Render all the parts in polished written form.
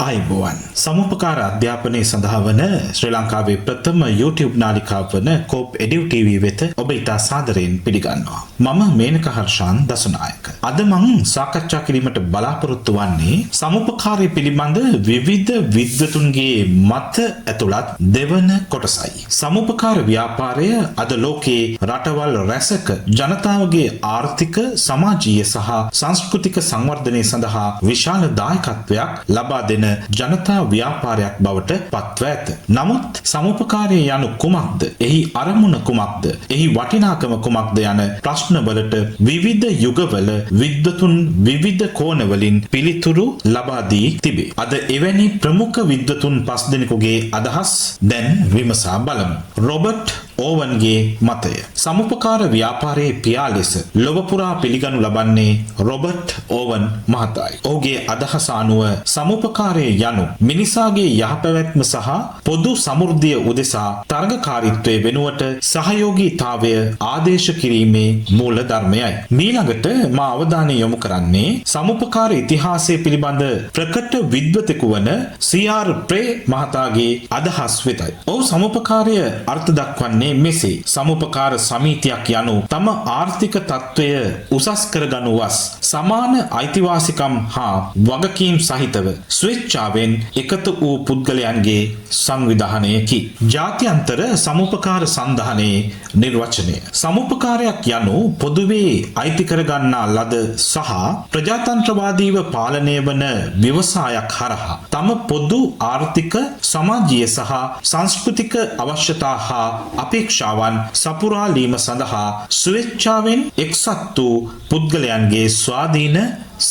ආයුබෝවන් සමුපකාර අධ්‍යාපනයේ සඳහා වන ශ්‍රී ලංකාවේ ප්‍රථම YouTube නාලිකාව වන කෝප් එඩියු TV වෙත ඔබ ඉතා සාදරයෙන් පිළිගන්නවා. මම මේනක හර්ෂාන් දසනායක. අද මම සාකච්ඡා කිරීමට බලාපොරොත්තු වන්නේ සමුපකාරය පිළිබඳ විවිධ විද්වතුන්ගේ මත ඇතුළත් දෙවන කොටසයි. සමුපකාර ව්‍යාපාරය අද ලෝකයේ රටවල් රැසක ජනතාවගේ ආර්ථික, සමාජීය සහ සංස්කෘතික සංවර්ධනය සඳහා විශාල දායකත්වයක් ලබා දෙන ජනතා ව්‍යාපාරයක් බවට පත්ව ඇත. නමුත් සමුපකාරය යනු කුමක්ද? එහි අරමුණ කුමක්ද? එහි වටිනාකම කුමක්ද යන ප්‍රශ්නවලට විවිධ යුගවල විද්වතුන් විවිධ කෝණවලින් පිළිතුරු ලබා දී තිබේ. අද එවැනි ප්‍රමුඛ විද්වතුන් 5 දෙනෙකුගේ අදහස් දැන් විමසා බලමු. රොබර්ට් ඕවන්ගේ මතය. සමුපකාර ව්‍යාපාරයේ පියා ලෙස ලොව පුරා පිළිගනු ලබන්නේ රොබර්ට් ඕවන් මහතායි. ඔහුගේ අදහස අනුව සමුපකාරය යනු මිනිසාගේ යහපැවැත්ම සහ පොදු සමෘද්ධිය උදෙසා තරගකාරීත්වය වෙනුවට සහයෝගීතාවය ආදේශ කිරීමේ මූල ධර්මයයි. මීළඟට මා අවධානය යොමු කරන්නේ සමුපකාර ඉතිහාසය පිළිබඳ ප්‍රකට විද්වතෙකු වන සී.ආර්. ප්‍රේ මහතාගේ අදහස් වෙතයි. ඔහු සමුපකාරය අර්ථ දක්වන්නේ මෙසේ. සමුපකාර සමිතියක් යනු තම ආර්ථික තත්ත්වය උසස් කරගනු වස් සමාන අයිතිවාසිකම් හා වගකීම් සහිතව ස්වේච්ඡාවෙන් එකතු වූ පුද්ගලයන්ගේ සංවිධානයකි. ජාත්‍යන්තර සමුපකාර සන්ධානයේ නිර්වචනය. සමුපකාරයක් යනු පොදුවේ අයිති කරගන්නා ලද සහ ප්‍රජාතන්ත්‍රවාදීව පාලනය වන ව්‍යවසායක් හරහා තම පොදු ආර්ථික, සමාජීය සහ සංස්කෘතික අවශ්‍යතා හා අපේක්ෂාවන් සපුරාලීම සඳහා ස්වේච්ඡාවෙන් එක්සත් වූ පුද්ගලයන්ගේ ස්වාධීන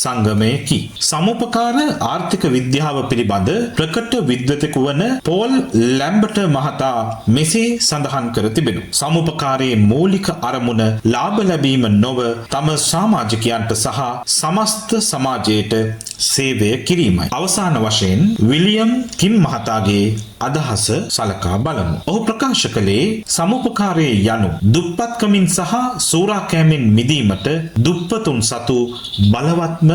සංගමයකි. සමුපකාර ආර්ථික විද්‍යාව පිළිබඳ ප්‍රකට විද්වතෙකු වන පෝල් ලැම්බර්ට් මහතා මෙසේ සඳහන් කර තිබෙනවා. සමුපකාරයේ මූලික අරමුණ ලාභ ලැබීම නොව තම සමාජිකයන්ට සහ සමස්ත සමාජයට සේවය කිරීමයි. අවසාන වශයෙන් විලියම් කිම් මහතාගේ අදහස සලකා බලමු. ඔහු ප්‍රකාශ කළේ සමුපකාරයේ යනු දුප්පත්කමින් සහ සූරාකෑමෙන් මිදීමට දුප්පතුන් සතු බලවත්ම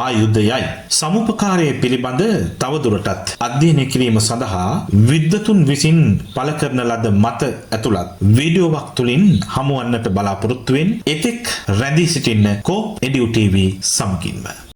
ආයුධයයි. සමුපකාරය පිළිබඳ තවදුරටත් අධ්‍යයනය කිරීම සඳහා විද්වතුන් විසින් පළ කරන ලද මත ඇතුළත් වීඩියෝවක් තුළින් හමුවන්නට බලාපොරොත්තු වෙන එතෙක් රැඳී සිටින්න කෝප් එඩියු TV සමගින්ම.